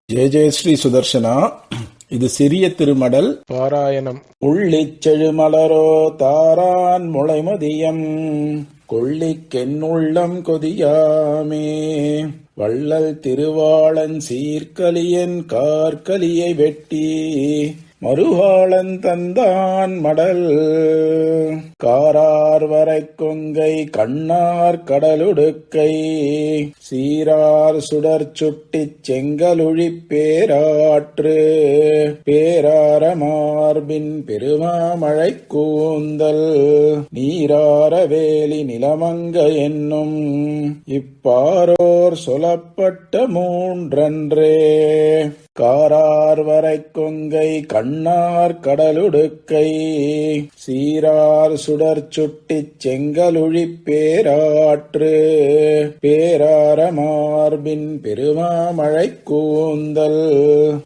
ஜெய ஜெய ஸ்ரீ சுதர்சனா. இது சிறிய திருமடல் பாராயணம். உள்ளிச்செழு மலரோ தாரான் முளைமதியம் கொள்ளிக்கென்னுள்ளம் கொதியாமே வள்ளல் திருவாளன் சீர்கலியன் கார்கலியை வெட்டி மறுவாளன் தந்தான் மடல் காரார் வரை கொங்கை கண்ணார் கடலுடுக்கை சீரார் சுடர் சுட்டிச் செங்கலுழி பேராற்று பேரார மார்பின் பெருமாமழை கூந்தல் நீரார வேலி நிலமங்க என்னும் இப்பாரோர் சொல்லப்பட்ட மூன்றன்றே காரார் வரை கொங்கை கண்ணார் கடலுடுக்கை சீரார் சுடர் சுட்டிச் செங்கலுழி பேராற்று பேரார மார்பின் பெருமாமழை கூந்தல்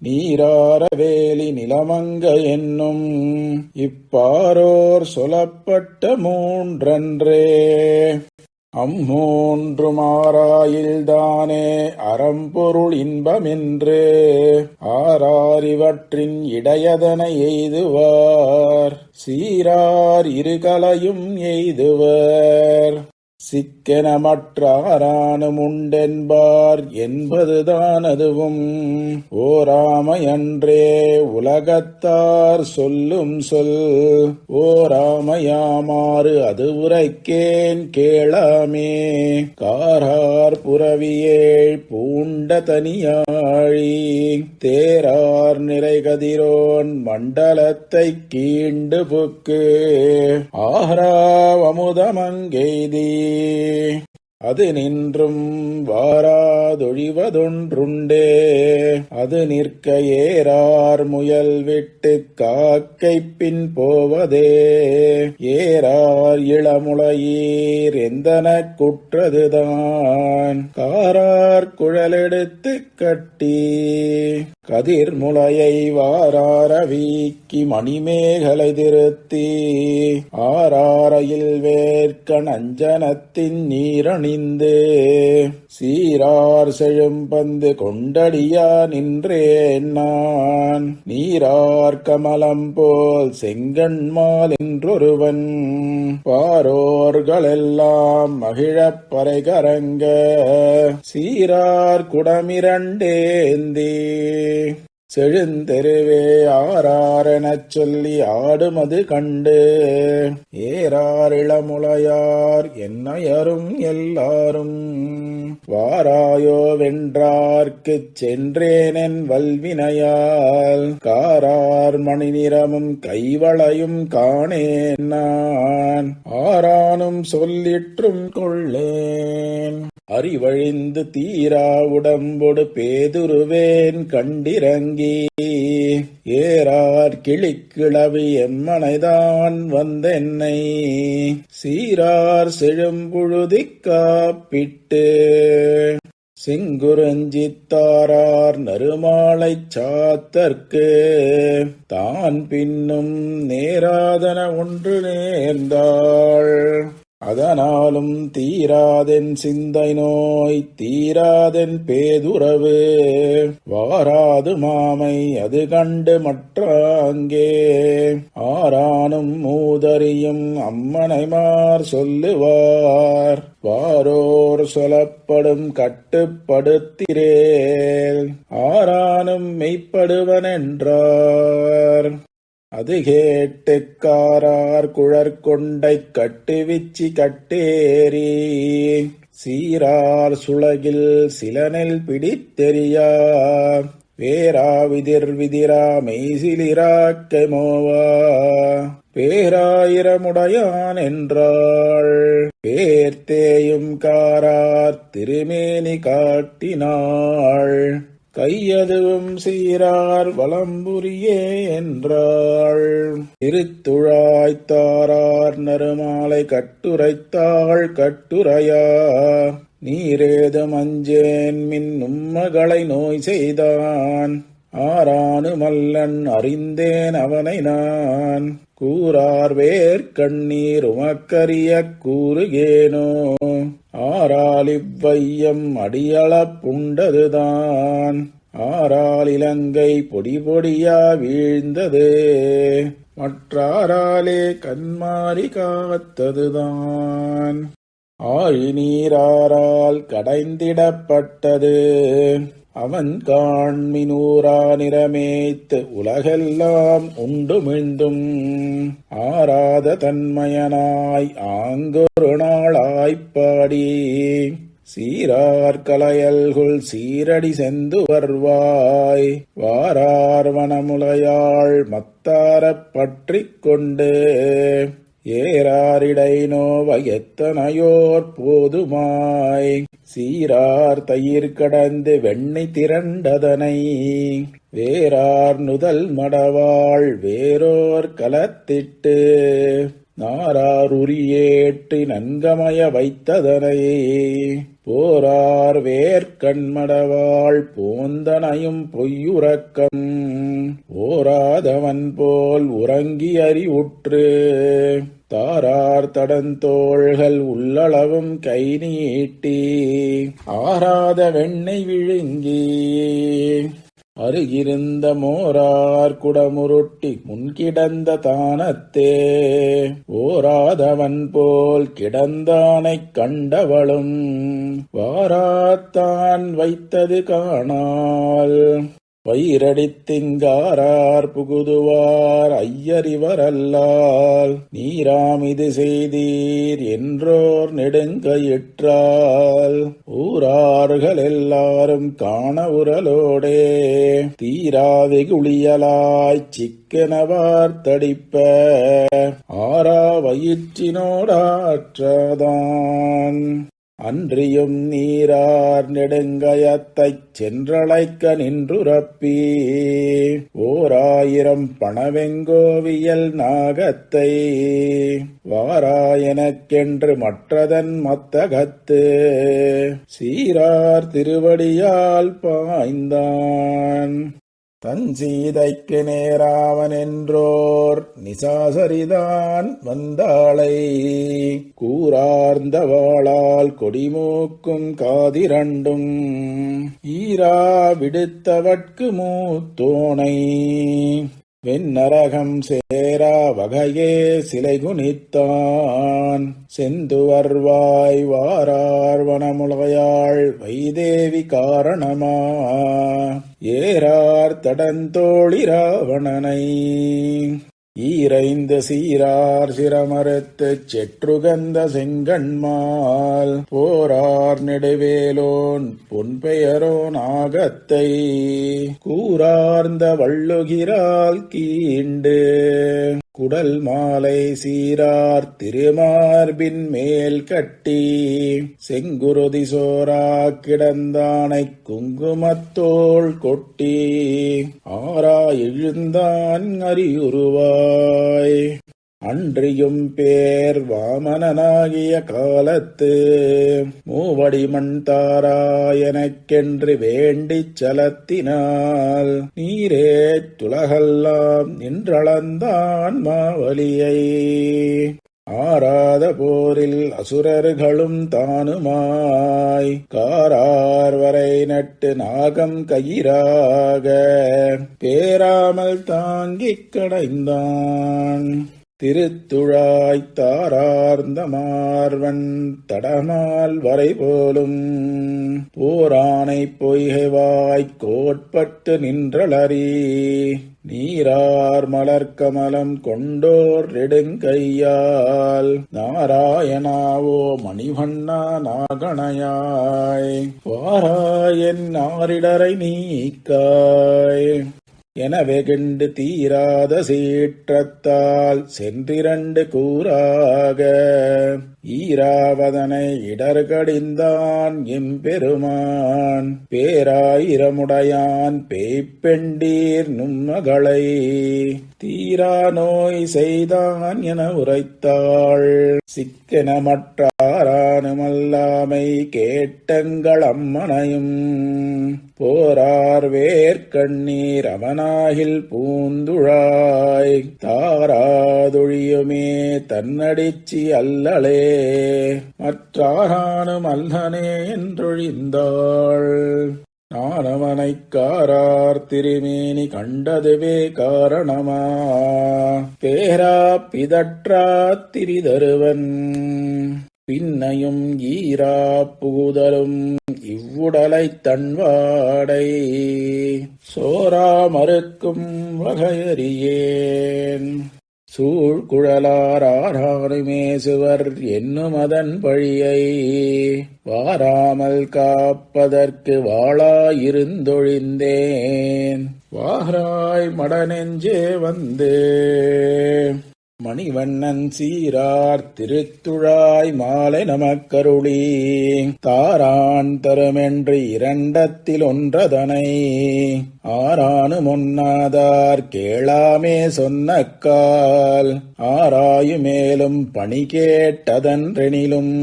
நீரார வேலி நிலமங்க என்னும் இப்பாரோர் சொல்லப்பட்ட மூன்றன்றே அம்மூன்று மாறாயில்தானே அறம்பொருள் இன்பமென்று ஆறாரிவற்றின் இடையதனை எய்துவார் சீரார் இருகலையும் எய்துவர் சிக்கெனமற்றாரானும் உண்டென்பார் என்பதுதான் அதுவும் ஓராமையன்றே உலகத்தார் சொல்லும் சொல் ஓராமையாமாறு அது உரைக்கேன் கேளாமே காரார் புறவியேழ் பூண்ட தனியாழி தேரார் நிறைகதிரோன் மண்டலத்தை கீண்டு புக்கு ஆறாவமுதமங்கெய்தி அது நின்றும் வாராதொழிவதொன்றுண்டே அது நிற்க ஏறார் முயல் விட்டு காக்கை பின் போவதே ஏறார் இளமுளையீர் எந்தன குற்றதுதான் காரார் குழலெடுத்து கட்டி கதிர்முளையை வாரார வீக்கி மணிமேகலை திருத்தி ஆராரையில் வேர்க்க நஞ்சனத்தின் நீரணிந்து சீரார் செழும்பந்து கொண்டடியா நின்றேன் நான் நீரார் கமலம் போல் செங்கண்மால் என்றொருவன் பாரோர்களெல்லாம் மகிழப் பறைகரங்க சீரார் குடமிரண்டேந்தி செழுந்தெருவே ஆராரெனச் சொல்லி ஆடுமது கண்டு ஏறார் இளமுளையார் என்னையரும் எல்லாரும் வாராயோ வென்றார்க்குச் சென்றேனென் வல்வினையால் காரார் மணி நிறமும் கைவளையும் காணேன் நான் ஆரானும் சொல்லிற்றும் கொள்ளேன் அறிவழிந்து தீரா உடம்பொடு பேதுருவேன் கண்டிரங்கி ஏறார் கிளிக்கிழவி எம்மனைதான் வந்தென்னை சீரார் செழும்புழுதிக் காப்பிட்டு செங்குரஞ்சித்தாரார் நறுமாலைச் சாத்தற்கு தான் பின்னும் நேராதன ஒன்று நேர்ந்தாள் அதனாலும் தீராதென் சிந்தை நோய் தீராதென் பேதுறவு வாராது மாமை அது கண்டு மற்றாங்கே ஆரானும் மூதறியும் அம்மனைமார் சொல்லுவார் வாரோர் சொல்லப்படும் கட்டுப்படுத்திரேல் ஆரானும் மெய்ப்படுவனென்றார் அது கேட்டுக்காரார் குழற்கொண்டைக் கட்டுவிச்சி கட்டேரி சீரார் சுளகில் சிலனில் பிடித்தெரியா வேரா விதிர் விதிரா மெய்சிலிராக்கை மோவா பேராயிரமுடையான் என்றாள் பேர்த்தேயும் காரார் திருமேனி காட்டினாள் கையதுவும் சீரார் வலம்புரியே என்றாள். திருத்துழாய்த்தாரார் நறுமாலை கட்டுரைத்தாள் கட்டுரையா. நீரேது மஞ்சேன் மின் உம்மகளை நோய் செய்தான். ஆரானு மல்லன் அறிந்தேன் அவனை நான். கூறார் வேர்க்கண்ணீர் உமக்கரிய கூறுகேனோ. ஆரால் இவ்வையம் அடியளப் புண்டதுதான். ஆரால் இலங்கை பொடி பொடியா வீழ்ந்தது. மற்றாராலே கண்மாறி காத்ததுதான். ஆழி நீராரால் கடைந்திடப்பட்டது. அவன் காண்மினூரா நிறமேத்து உலகெல்லாம் உண்டுமிழ்ந்தும். ஆராத தன்மயனாய் ஆங்கொரு நாளாய்ப்பாடி. சீரார் கலையல்குள் சீரடி செந்து வருவாய். வாரார் வனமுலையாள் மத்தாரப் பற்றிக் கொண்டு. ஏராரிடை நோவ எத்தனையோர் போதுமாய். சீரார் தயிர் கடந்து வெண்ணெய் திரண்டதனை. வேரார் நுதல் மடவாள் வேரோர் கலத்திட்டு. நாரார் உரியேற்றி நன்கமய வைத்ததனை. போரார் வேர்க்கண்மடவாள் போந்தனையும் பொய்யுறக்கம். ஓராதவன் போல் உறங்கி அறிவுற்று. தாரார் தடந்தோள்கள் உள்ளளவும் கை நீட்டி. ஆராத வெண்ணெய் விழுங்கி. அருகிருந்த மோரார் குடமுருட்டி முன்கிடந்த தானத்தே. ஓராதவன் போல் கிடந்தானைக் கண்டவளும். வாராத்தான் வைத்தது காணால். பயிரடித்திங்காரார் புகுதுவார் ஐயரிவரல்லால். நீராமிது செய்தீர் என்றோர் நெடுங்கயிற்றால். ஊரார்கள் எல்லாரும் காண உரலோடே. தீராவெகுளியலாய்ச் சிக்கெனவார் தடிப்ப. ஆரா வயிற்றினோடாற்றாதான். அன்றியும் நீரார் நெடுங்கயத்தைச் சென்றழைக்க நின்றுரப்பி. ஓராயிரம் பணவெங்கோவியல் நாகத்தை. வாராயெனக்கென்று மற்றதன் மத்தகத்து. சீரார் திருவடியால் பாய்ந்தான். தன் சீதைக்கு நேராவன் என்றோர் நிசாசரிதான் வந்தாளை. கூரார்ந்த வாளால் கொடிமூக்கும் காதிரண்டும். ஈரா விடுத்தவட்கு மூத்தோனை. வெண்ணரகம் சேரா வகையே சிலை குனித்தான். செந்துவர்வாய் வாரார் வனமுலையாள் வைதேவி காரணமா. ஏரார் தடந்தோழி ராவணனை. ஈரைந்து சீரார் சிரமறுத்துச் செற்றுகந்த செங்கண்மால். போரார் நெடுவேலோன் பொன்பெயரோன் ஆகத்தை. கூரார்ந்த வள்ளுகிறால் கீண்டு. குடல் மாலை சீரார் திருமார்பின் மேல் கட்டி. செங்குருதி சோரா கிடந்தானைக் குங்குமத்தோள் கொட்டி. ஆரா எழுந்தான் அறியுருவாய். அன்றியும் பேர் வாமனனாகிய காலத்து. மூவடிமண் தாரா எனக்கென்று வேண்டிச் சலத்தினால். நீரே துலகெல்லாம் நின்றளந்தான் மாவலியை. ஆராத போரில் அசுரர்களும் தானுமாய். காரார் வரை நட்டு நாகம் கயிறாக. பேராமல் தாங்கிக் கடைந்தான். திருத்துழாய்த்தாரார்ந்த மார்வன் தடமால் வரை போலும். போரானை பொய்கைவாய்க் கோட்பட்டு நின்றளரி. நீரார் மலர்க்கமலம் கொண்டோர் நெடுங்கையால். நாராயணாவோ மணிவண்ணா நாகணையாய். வாராயன் நாரிடரை நீக்காய். எனவே கிண்டு தீராத சீற்றத்தால் சென்றிரண்டு கூறாக ஈராவதனை இடர்கடிந்தான் எம்பெருமான் பேராயிரமுடையான் பேய்ப்பெண்டீர் நும்மகளை தீரா நோய் செய்தான் என உரைத்தாள். சிக்கென மற்றாரானுமல்லாமை கேட்டங்கள் அம்மனையும் போரார் வேர்க்கண்ணீர் அவனாகில் பூந்துழாய் தாராதொழியுமே தன்னடிச்சி அல்லலே மற்றாரானும் அல்லனே என்றொழிந்தாள். நானவனைக் காரார் திருமேனி கண்டதுவே காரணமா பேரா பிதற்றா திரிதருவன் பின்னையும் ஈரா புகுதலும் இவ்வுடலைத் தன்வாடை சோரா மறுக்கும் வகையறியேன் சூழ்குழலாரானுமே சுவர் என்னும் அதன் பழியை வாராமல் காப்பதற்கு வாளாயிருந்தொழிந்தேன் வாராய் மடநெஞ்சே வந்து மணிவண்ணன் சீரார் திருத்துழாய் மாலை நமக்கருளி தாரான் தருமென்று இரண்டத்தில் ஒன்றதனை ஆரானும் ஒன்னாதார் கேளாமே சொன்னக்கால் ஆராயுமேலும் பணி கேட்டதன்றெனிலும்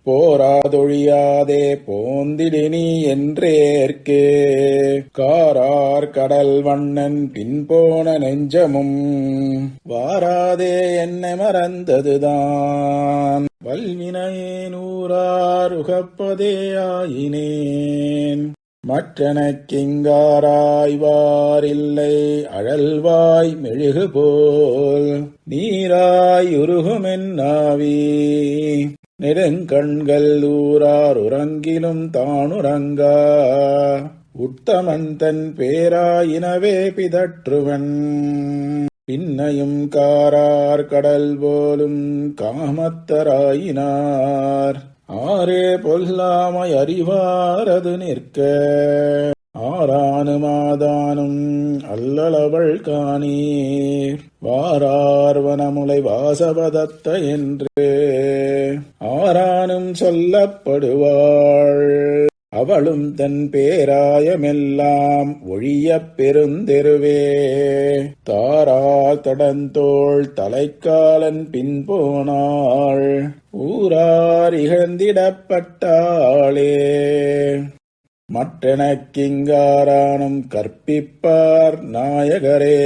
போராதொழியாதே போந்திடினி என்றேற்கு காரார் கடல் வண்ணன் பின்போன நெஞ்சமும் வாராதே என்னை மறந்ததுதான் வல்வினையேனூரார் உகப்பதே ஆயினேன் மற்றனக்கிங்காராய்வாரில்லை அழல்வாய் மெழுகு போல் நீராய் உருகுமென் நாவி நெடுங்கண்கள் ஊரார் உறங்கிலும் தானுறங்கா உத்தமன் தன் பேராயினவே பிதற்றுவன் பின்னையும் காரார் கடல் போலும் காமத்தராயினார் ஆரே பொல்லாமை அறிவாரது நிற்க ஆரானுமாதானும் அல்லளவள் காணீர் வாரார்வனமுலை வாசவதத்த என்று ஆரானும் சொல்லப்படுவாள் அவளும் தன் பேராயமெல்லாம் ஒழியப் பெருந்தெருவே தாரா தடந்தோள் தலைக்காலன் பின்போனாள் ஊரார் இகழ்ந்திடப்பட்டாளே மற்றெனக்கிங்காரானும் கற்பிப்பார் நாயகரே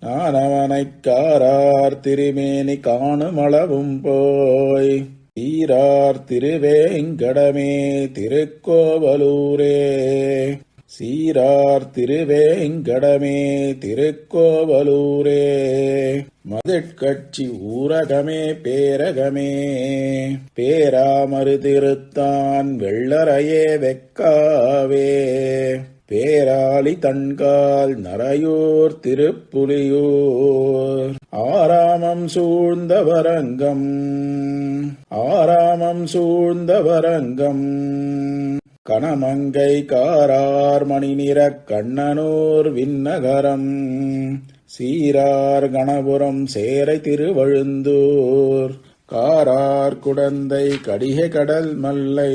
நானவனைக் காரார் திருமேனி காணுமளவும் போய் சீரார் திருவேங்கடமே திருக்கோவலூரே சீரார் திருவேங்கடமே திருக்கோவலூரே மதிட்கட்சி ஊரகமே பேரகமே பேராமறு திருத்தான் வெள்ளரையே வெக்காவே பேராளி தன்கால் நரையூர் திருப்புலியூர் ஆராமம் சூழ்ந்தவரங்கம் ஆராமம் சூழ்ந்தவரங்கம் கணமங்கை காரார் மணிநிறக் கண்ணனூர் விண்ணகரம் சீரார் கணபுரம் சேரை திருவழுந்தூர் காரார் குடந்தை கடிகை கடல் மல்லை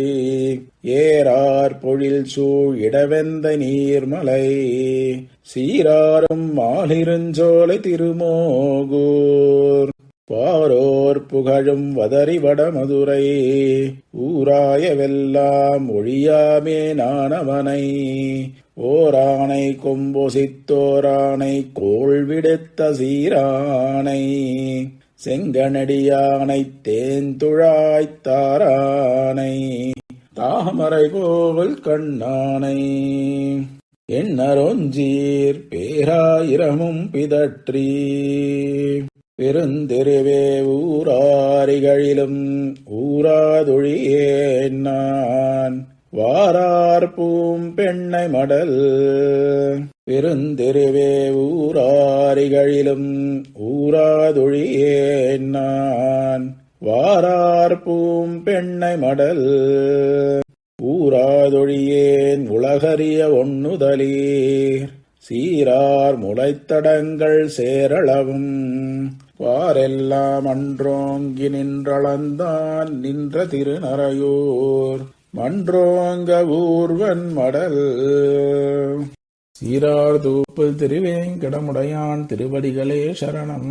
ஏரார் பொழில் சூழ் இடவெந்த நீர்மலை சீராரும் மாலிருஞ்சோலை திருமோகூர் பாரோர் புகழும் வதரி வடமதுரை ஊராயவெல்லாம் ஒழியாமே நானவனை ஓரானை கொம்பொசித்தோரானை கோள் விடுத்த சீரானை செங்கனடியானை தேந்துழாய்த் தாரானை தாமரை போல் கண்ணானை எண்ணரொஞ்சீர் பேராயிரமும் பிதற்றி பெருந்தெருவே ஊராரிகளிலும் ஊராதொழியேன் நான் வாரார் பூம்பெண்ணை மடல் பெருந்தெருவே ஊராரிகளிலும் ஊராதொழியேன் நான் வாரார் பூம்பெண்ணை மடல் ஊராதொழியேன் உலகறிய ஒண்ணுதலீர் சீரார் முளைத்தடங்கள் சேரளவும் வாரெல்லாம் அன்றோங்கி நின்றளந்தான் நின்ற திருநறையூர் மன்றோங்க ஊர்வன் மடல். சீரார் தூப்புல் திருவேங்கடமுடையான் திருவடிகளே சரணம்.